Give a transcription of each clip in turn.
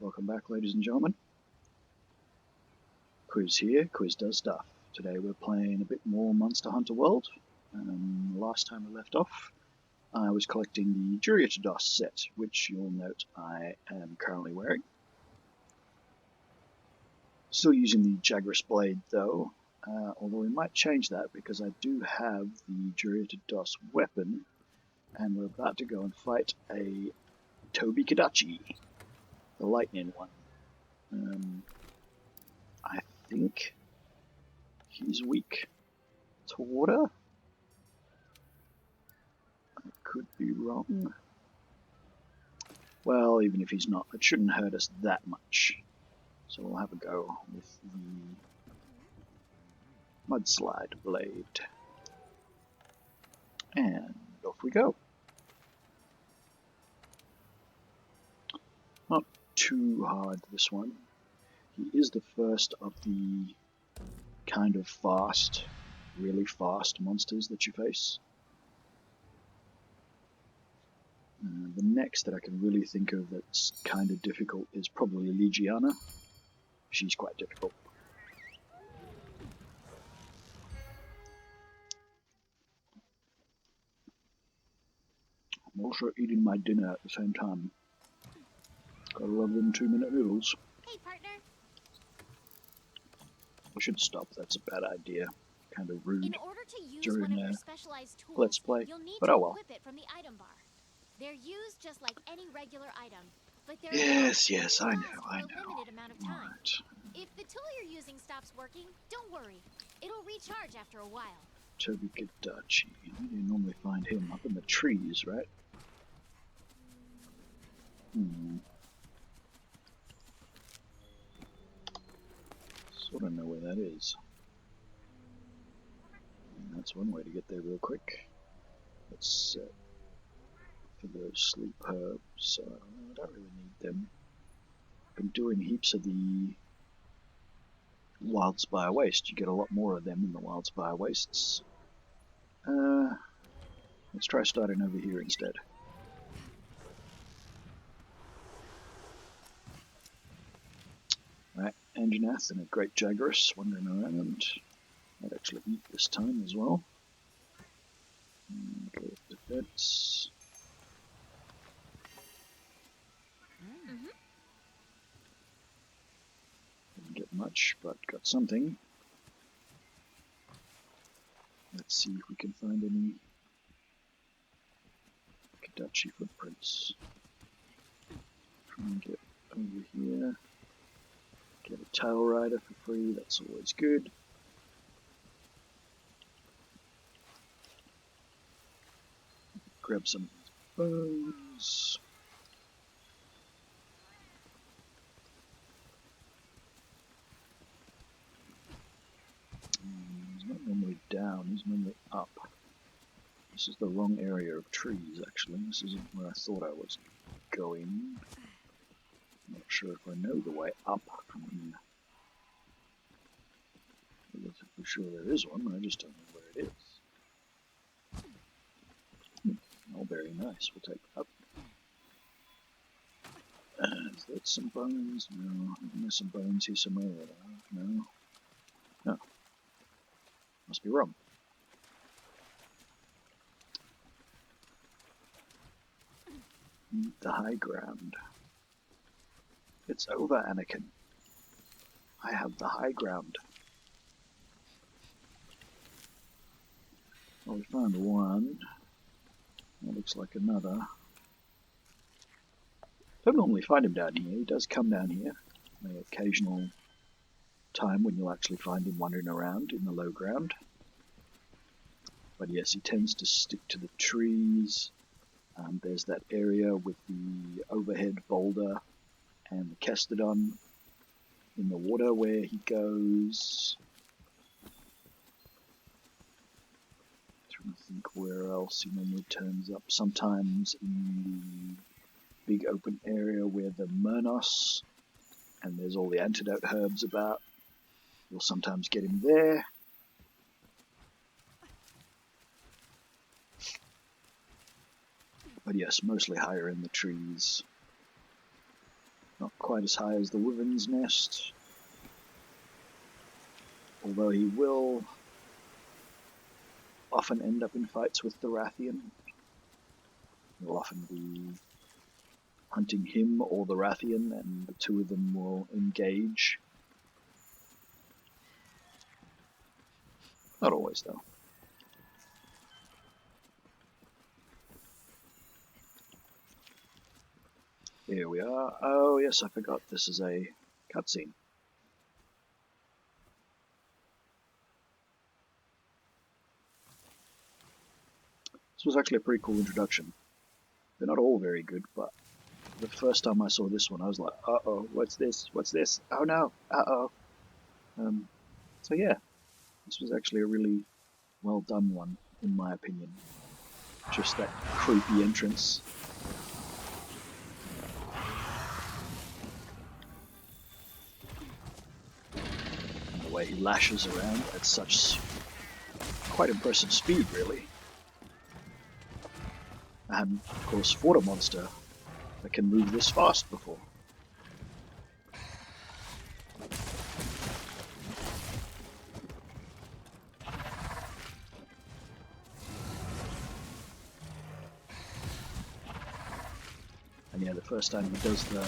Welcome back, ladies and gentlemen. Quiz here, Quiz does stuff. Today we're playing a bit more Monster Hunter World. Last time we left off, I was collecting the Jyuratodus set, which you'll note I am currently wearing. Still using the Jagras blade though, although we might change that because I do have the Jyuratodus weapon, and we're about to go and fight a Tobi Kadachi, the lightning one. I think he's weak to water. I could be wrong. Well, even if he's not, it shouldn't hurt us that much. So we'll have a go with the mudslide blade. And off we go. Not too hard, this one. He is the first of the kind of fast, really fast monsters that you face. The next that I can really think of that's kind of difficult is probably Legiana. She's quite difficult. I'm also eating my dinner at the same time. Gotta love them 2-minute noodles. Hey, partner. I should stop, that's a bad idea. Kind of rude In order to use during one of your specialized tools, Let's Play, you'll need but to oh well. equip it from the item bar. They're used just like any regular item, but they're Yes, I last know. for a limited amount of time. Right. If the tool you're using stops working, don't worry. It'll recharge after a while. Tobi Kadachi. You normally find him up in the trees, right? Sort of know where that is. And that's one way to get there real quick. Let's set for those sleep herbs. So I don't really need them. Been doing heaps of the Wildspire Waste. You get a lot more of them in the Wildspire Wastes. Let's try starting over here instead. Right, Anjanath and a great Jagras wandering around. Might actually eat this time as well. Go with defense. Didn't get much, but got something. Let's see if we can find any Kadachi footprints. Try and get over here. Get a tail rider for free, that's always good. Grab some bones. He's not normally down, he's normally up. This is the wrong area of trees, actually. This isn't where I thought I was going. I'm not sure if I know the way up from here. I'm relatively sure there is one, I just don't know where it is. Oh, very nice. We'll take that. Is that some bones? No. There's some bones here somewhere. No. No. Must be wrong. The high ground. It's over, Anakin. I have the high ground. Well, we found one. That looks like another. Don't normally find him down here. He does come down here. The occasional time when you'll actually find him wandering around in the low ground. But yes, he tends to stick to the trees. There's that area with the overhead boulder and the Castodon in the water where he goes. Trying to think where else he normally turns up. Sometimes in the big open area where the Murnos and there's all the antidote herbs about. You'll sometimes get him there. But yes, mostly higher in the trees. Not quite quite as high as the Wyvern's Nest, although he will often end up in fights with the Rathian. He'll often be hunting him or the Rathian, and the two of them will engage. Not always, though. Here we are. Oh yes, I forgot this is a cutscene. This was actually a pretty cool introduction. They're not all very good, but the first time I saw this one, I was like, uh-oh, what's this? What's this? Oh no, uh-oh. So yeah, this was actually a really well done one, in my opinion. Just that creepy entrance. And the way he lashes around at such quite impressive speed, really. I hadn't, of course, fought a monster that can move this fast before. And yeah, the first time he does the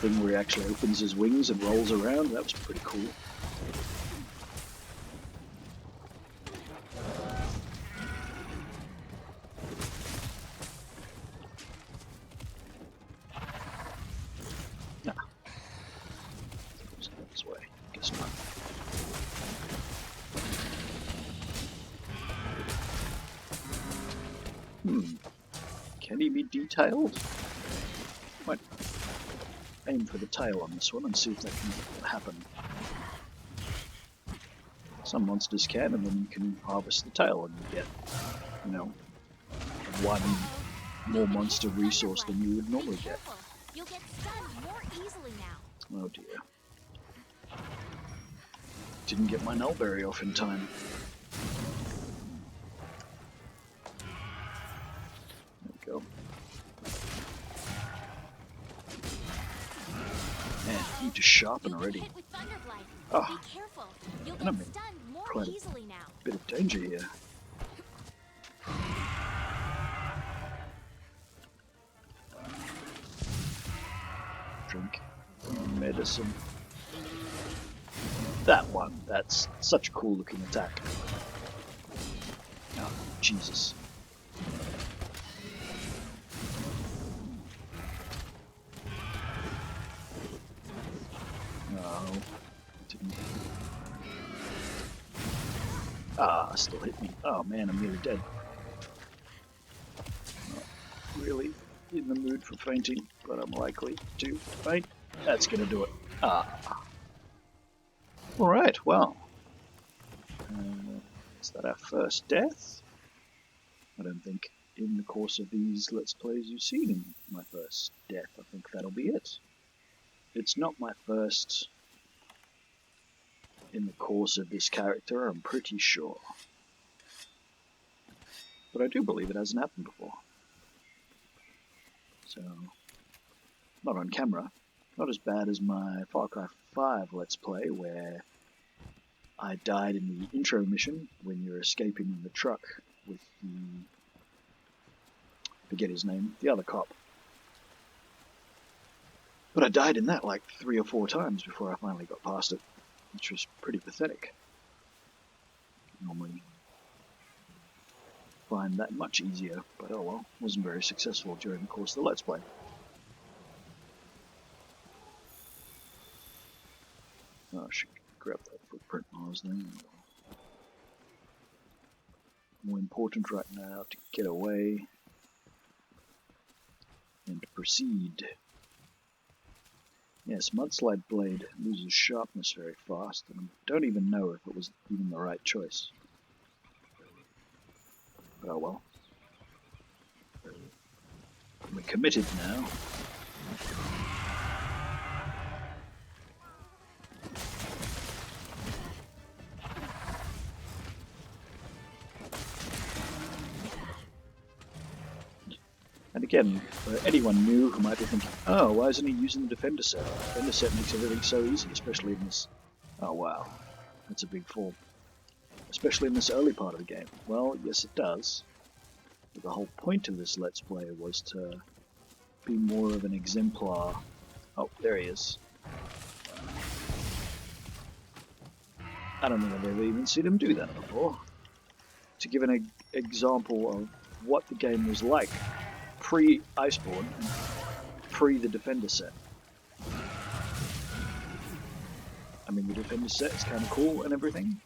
thing where he actually opens his wings and rolls around, that was pretty cool. Nah. It's this way. Guess not. Can he be detailed? Might aim for the tail on this one and see if that can happen. Some monsters can, and then you can harvest the tail and you get, you know, one more monster resource than you would normally get. You'll get stunned more easily now. Oh dear. Didn't get my nullberry off in time. There we go. Man, you need to sharpen already. Oh, Be careful. You'll and I'm get in stunned more quite easily now. a bit of danger here. Drink medicine. That one, that's such a cool looking attack. Oh, Jesus. No, didn't. Ah, still hit me. Oh man, I'm nearly dead. Not really in the mood for fainting, but I'm likely to faint. That's gonna do it. Ah. Alright, well. Is that our first death? I don't think in the course of these Let's Plays you've seen my first death. I think that'll be it. It's not my first in the course of this character, I'm pretty sure. But I do believe it hasn't happened before. So, not on camera. Not as bad as my Far Cry 5 Let's Play, where I died in the intro mission when you're escaping in the truck with the... forget his name, the other cop. But I died in that like 3 or 4 times before I finally got past it, which was pretty pathetic. Normally find that much easier, but oh well, wasn't very successful during the course of the Let's Play. Oh, I should grab that footprint while I was there. More important right now to get away and to proceed. Yes, Mudslide Blade loses sharpness very fast, and I don't even know if it was even the right choice. But oh well. We're committed now. And again, for anyone new who might be thinking, oh, why isn't he using the defender set? The defender set makes everything so easy, especially in this... Oh wow, that's a big fall. Especially in this early part of the game. Well, yes it does. But the whole point of this Let's Play was to be more of an exemplar. Oh, there he is. I don't think I've ever even seen him do that before. To give an example of what the game was like pre-Iceborne and pre the Defender set. I mean, the Defender set is kind of cool and everything,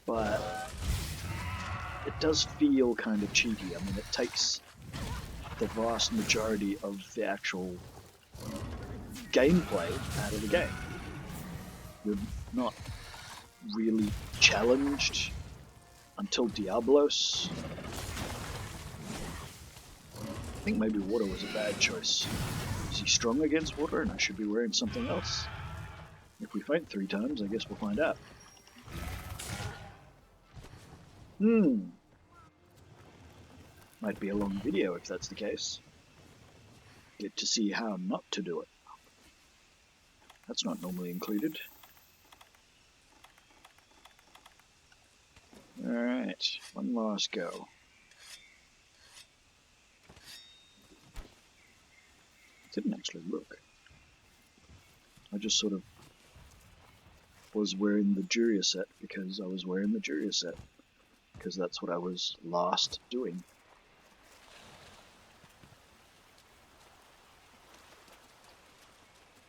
but it does feel kind of cheaty. I mean, it takes the vast majority of the actual gameplay out of the game. You're not really challenged until Diablos. I think maybe water was a bad choice. Is he strong against water and I should be wearing something else? If we faint 3 times, I guess we'll find out. Might be a long video if that's the case. Get to see how not to do it. That's not normally included. Alright, one last go. Didn't actually look. I just sort of was wearing the Jyuratodus set because I was wearing the Jyuratodus set. Because that's what I was last doing.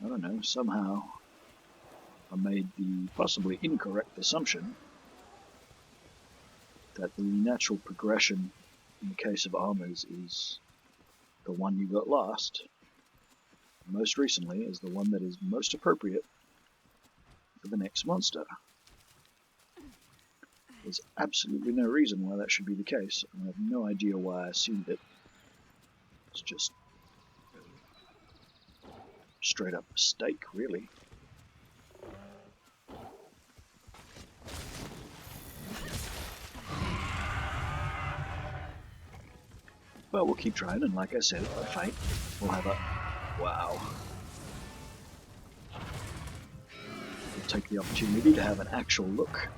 I don't know, somehow I made the possibly incorrect assumption that the natural progression in the case of armors is the one you got last, most recently is the one that is most appropriate for the next monster. There's absolutely no reason why that should be the case, and I have no idea why I assumed it. It's just straight up mistake, really. But we'll keep trying, and like I said, if I faint, we'll have a... Wow. We'll take the opportunity to have an actual look.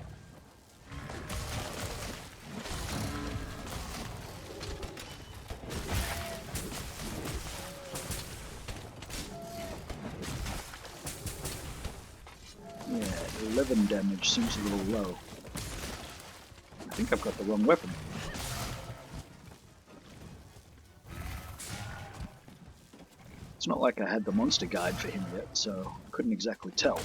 Yeah, 11 damage seems a little low. I think I've got the wrong weapon. It's not like I had the monster guide for him yet, so I couldn't exactly tell.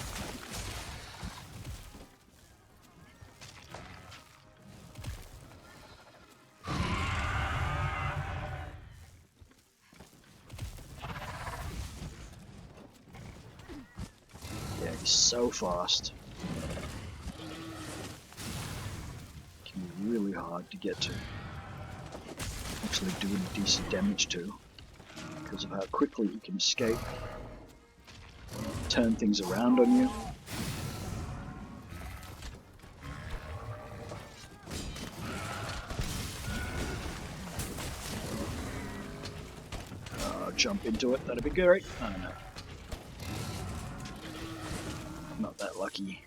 Yeah, he's so fast. It can be really hard to get to. Actually doing decent damage to. Because of how quickly he can escape, turn things around on you. Jump into it, that'd be great. I don't know. Not that lucky.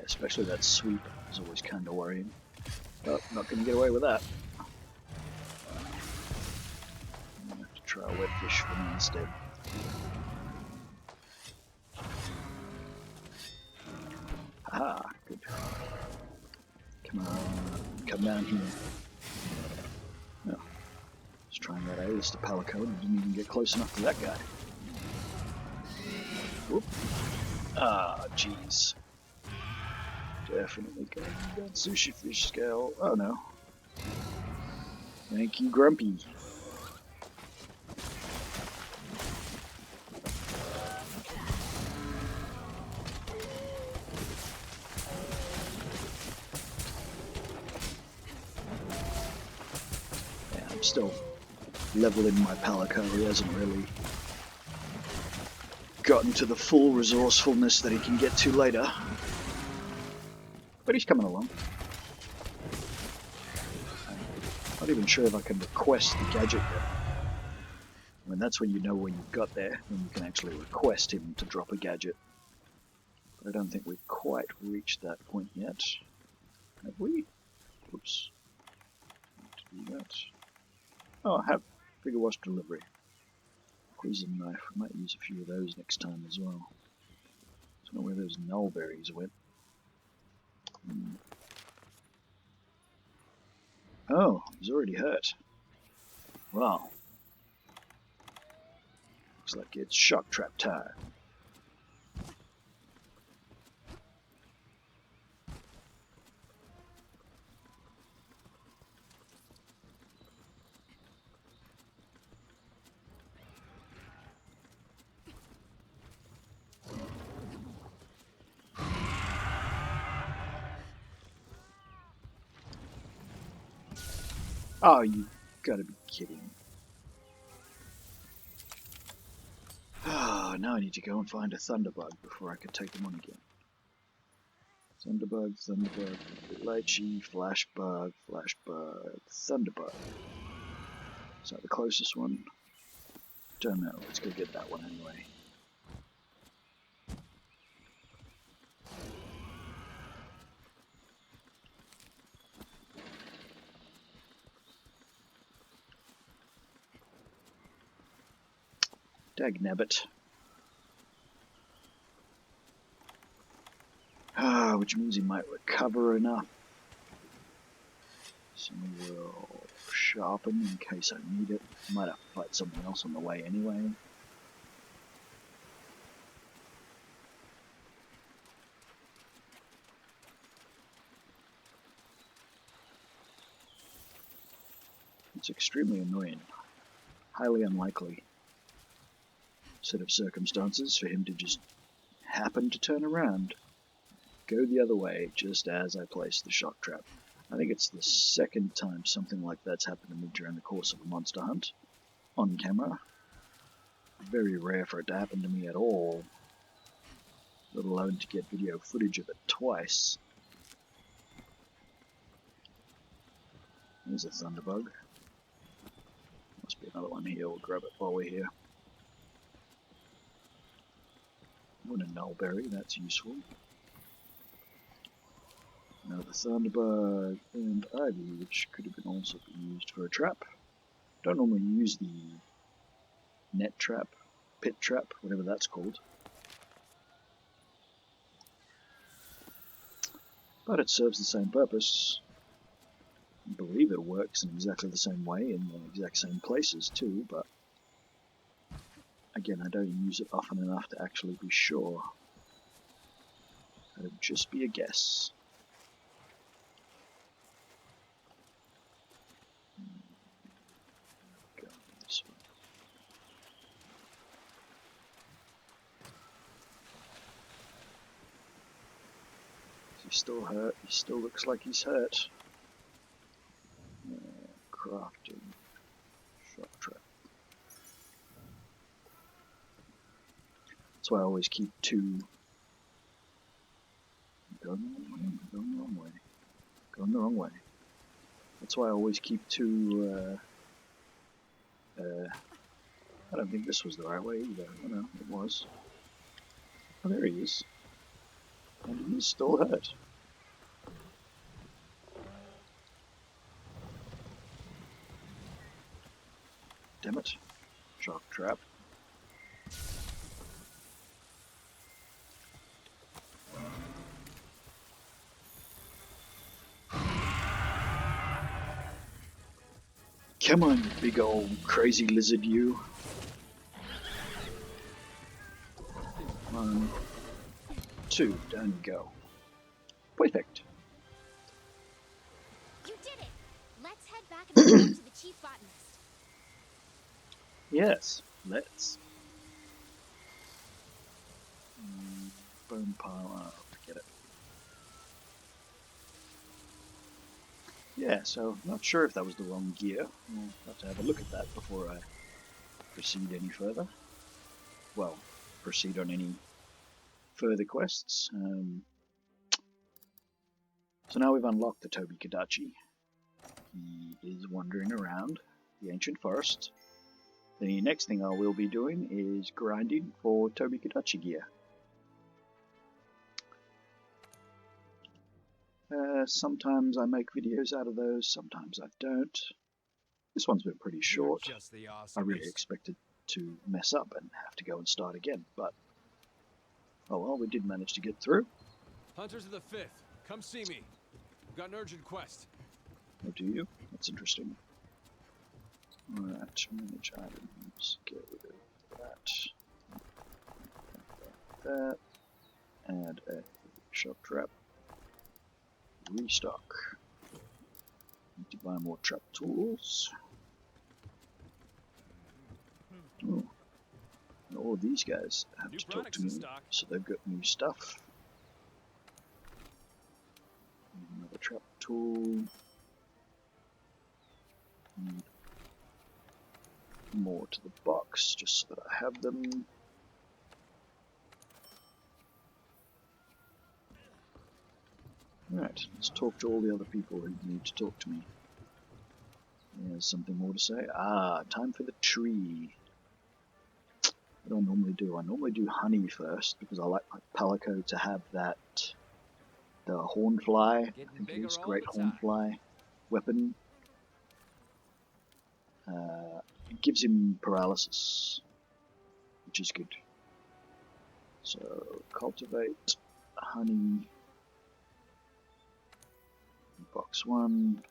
Especially that sweep is always kind of worrying. But not going to get away with that. I'm going to have to try a wet fish for me instead. Haha, good. Come on, come down here. No, was trying that alias to Palico and didn't even get close enough to that guy. Whoop. Ah, jeez. Definitely going to that sushi fish scale. Oh no. Thank you, Grumpy. Yeah, I'm still leveling my Palico. He hasn't really gotten to the full resourcefulness that he can get to later. But he's coming along. I'm not even sure if I can request the gadget yet. I mean, that's when you know when you've got there, when you can actually request him to drop a gadget. But I don't think we've quite reached that point yet. Have we? Oops. Not to do that. Oh, I have figure wash delivery. Poison knife. We might use a few of those next time as well. I don't know where those nullberries went. Oh, he's already hurt. Wow. Looks like it's shock trap time. Oh, you gotta be kidding. Ah, now I need to go and find a Thunderbug before I can take them on again. Thunderbug, Thunderbug, Lychee, Flashbug, Flashbug, Thunderbug. Is that the closest one? Don't know. Let's go get that one anyway. Dagnabbit. Ah, which means he might recover enough. So we'll sharpen in case I need it. Might have to fight something else on the way anyway. It's extremely annoying. Highly unlikely set of circumstances for him to just happen to turn around. Go the other way just as I place the shock trap. I think it's the second time something like that's happened to me during the course of a monster hunt. On camera. Very rare for it to happen to me at all. Let alone to get video footage of it twice. There's a Thunderbug. Must be another one here. We'll grab it while we're here. Want a nullberry, that's useful. Another Thunderbug and Ivy, which could have been also been used for a trap. Don't normally use the net trap, pit trap, whatever that's called. But it serves the same purpose. I believe it works in exactly the same way in the exact same places too, but again, I don't use it often enough to actually be sure. It would just be a guess. Go this way. Is he still hurt? He still looks like he's hurt. Crafting. Shock trap. That's why I always keep two. Going the wrong way. Going the wrong way. That's why I always keep two. I don't think this was the right way either. Oh no, it was. Oh, there he is. And he's still hurt. Damn it. Shock trap. Come on, you big old crazy lizard, you. 1, 2, down you go. Perfect. You did it! Let's head back and report to the chief botanist. Yes, let's. Bone pile, oh, forget it. Yeah, so not sure if that was the wrong gear. We'll have to have a look at that before I proceed any further. Well, proceed on any further quests. So now we've unlocked the Tobi Kadachi. He is wandering around the ancient forest. The next thing I will be doing is grinding for Tobi Kadachi gear. Sometimes I make videos out of those, sometimes I don't. This one's been pretty short. I really expected to mess up and have to go and start again, but oh well, we did manage to get through. Hunters of the 5th, come see me. We've got an urgent quest. Oh, do you? That's interesting. Alright, manage items, get rid of that, add a shop trap, restock. Need to buy more trap tools. Oh, and all of these guys have to talk to me, so they've got new stuff. Another trap tool. Need more to the box, just so that I have them. Right, let's talk to all the other people who need to talk to me. There's something more to say. Ah, time for the tree. What do I normally do? I normally do honey first, because I like my palico to have that, the hornfly, I think it is, great hornfly weapon. It gives him paralysis, which is good. So, cultivate, honey, box 1,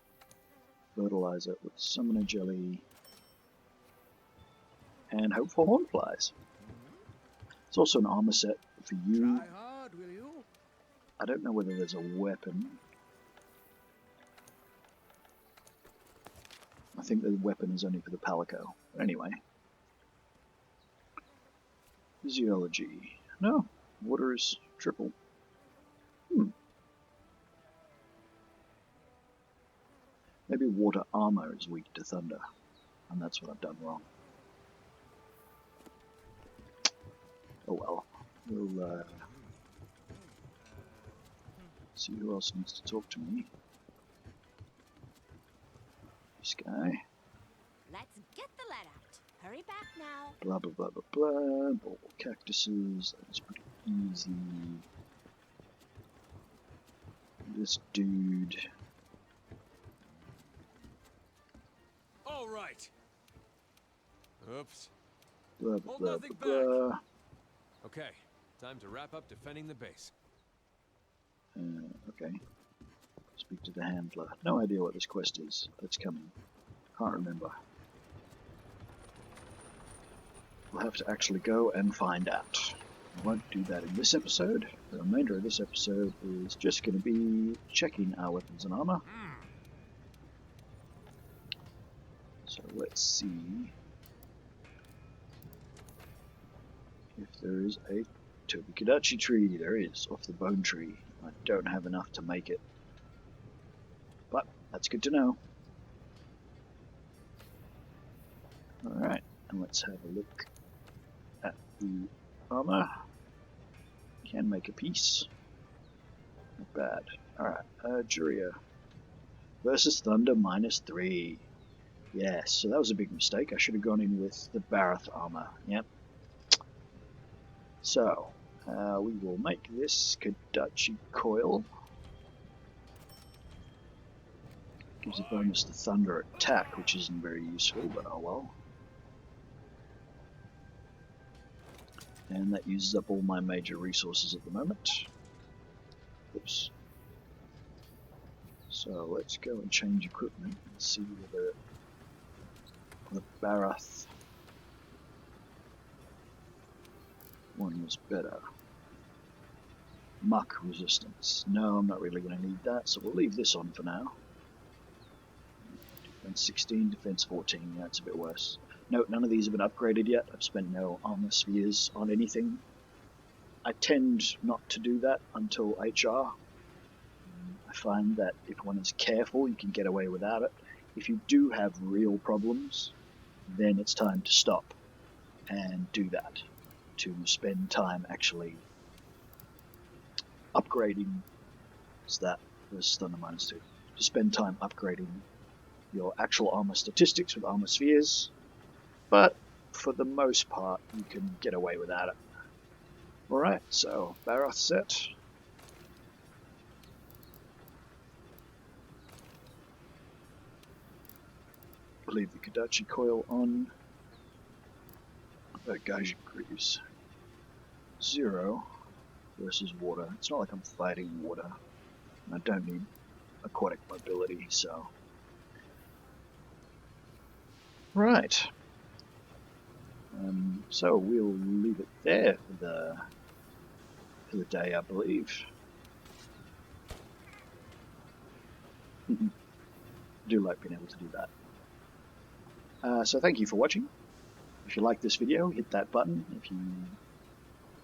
fertilize it with summoner jelly, and hope for hornflies. It's also an armor set for you. Try hard, will you? I don't know whether there's a weapon. I think the weapon is only for the palico. But anyway. Physiology. No, water is triple. Maybe water armor is weak to thunder, and that's what I've done wrong. Oh well. We'll see who else needs to talk to me. This guy. Let's get the lead out. Hurry back now. Blah blah blah blah blah. Ball cactuses. That's pretty easy. This dude. All right. Oops. Blah blah Hold blah nothing blah blah. Okay, time to wrap up defending the base. Okay. Speak to the handler. No idea what this quest is. That's coming. Can't remember. We'll have to actually go and find out. I won't do that in this episode. The remainder of this episode is just going to be checking our weapons and armor. So let's see if there is a Tobi Kadachi tree. There is, off the bone tree. I don't have enough to make it. But that's good to know. Alright, and let's have a look at the armor. Can make a piece. Not bad. Alright, Juria versus Thunder -3. Yes, so that was a big mistake. I should have gone in with the Barath armor. Yep. So, we will make this Kadachi coil. Gives a bonus to thunder attack, which isn't very useful, but oh well. And that uses up all my major resources at the moment. Oops. So let's go and change equipment and see whether the Barath one was better. Muck resistance. No, I'm not really going to need that, so we'll leave this on for now. Defense 16, defense 14, yeah, it's a bit worse. No, none of these have been upgraded yet. I've spent no armor spheres on anything. I tend not to do that until HR. I find that if one is careful, you can get away without it. If you do have real problems, then it's time to stop and do that, to spend time actually upgrading. Is that versus Thunder -2? To spend time upgrading your actual armor statistics with armor spheres, but for the most part, you can get away without it. Alright, so Baroth set. Leave the Kadachi coil on. Gaijin Greaves. 0 versus water. It's not like I'm fighting water. I don't need aquatic mobility, so. Right. So we'll leave it there for the day, I believe. I do like being able to do that. So thank you for watching. If you like this video, hit that button. If you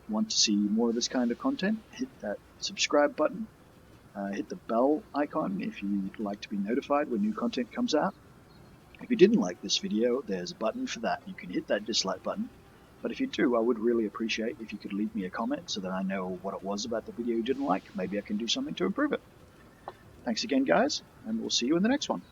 want to see more of this kind of content, hit that subscribe button. Hit the bell icon if you'd like to be notified when new content comes out. If you didn't like this video, there's a button for that. You can hit that dislike button. But if you do, I would really appreciate if you could leave me a comment so that I know what it was about the video you didn't like. Maybe I can do something to improve it. Thanks again, guys, and we'll see you in the next one.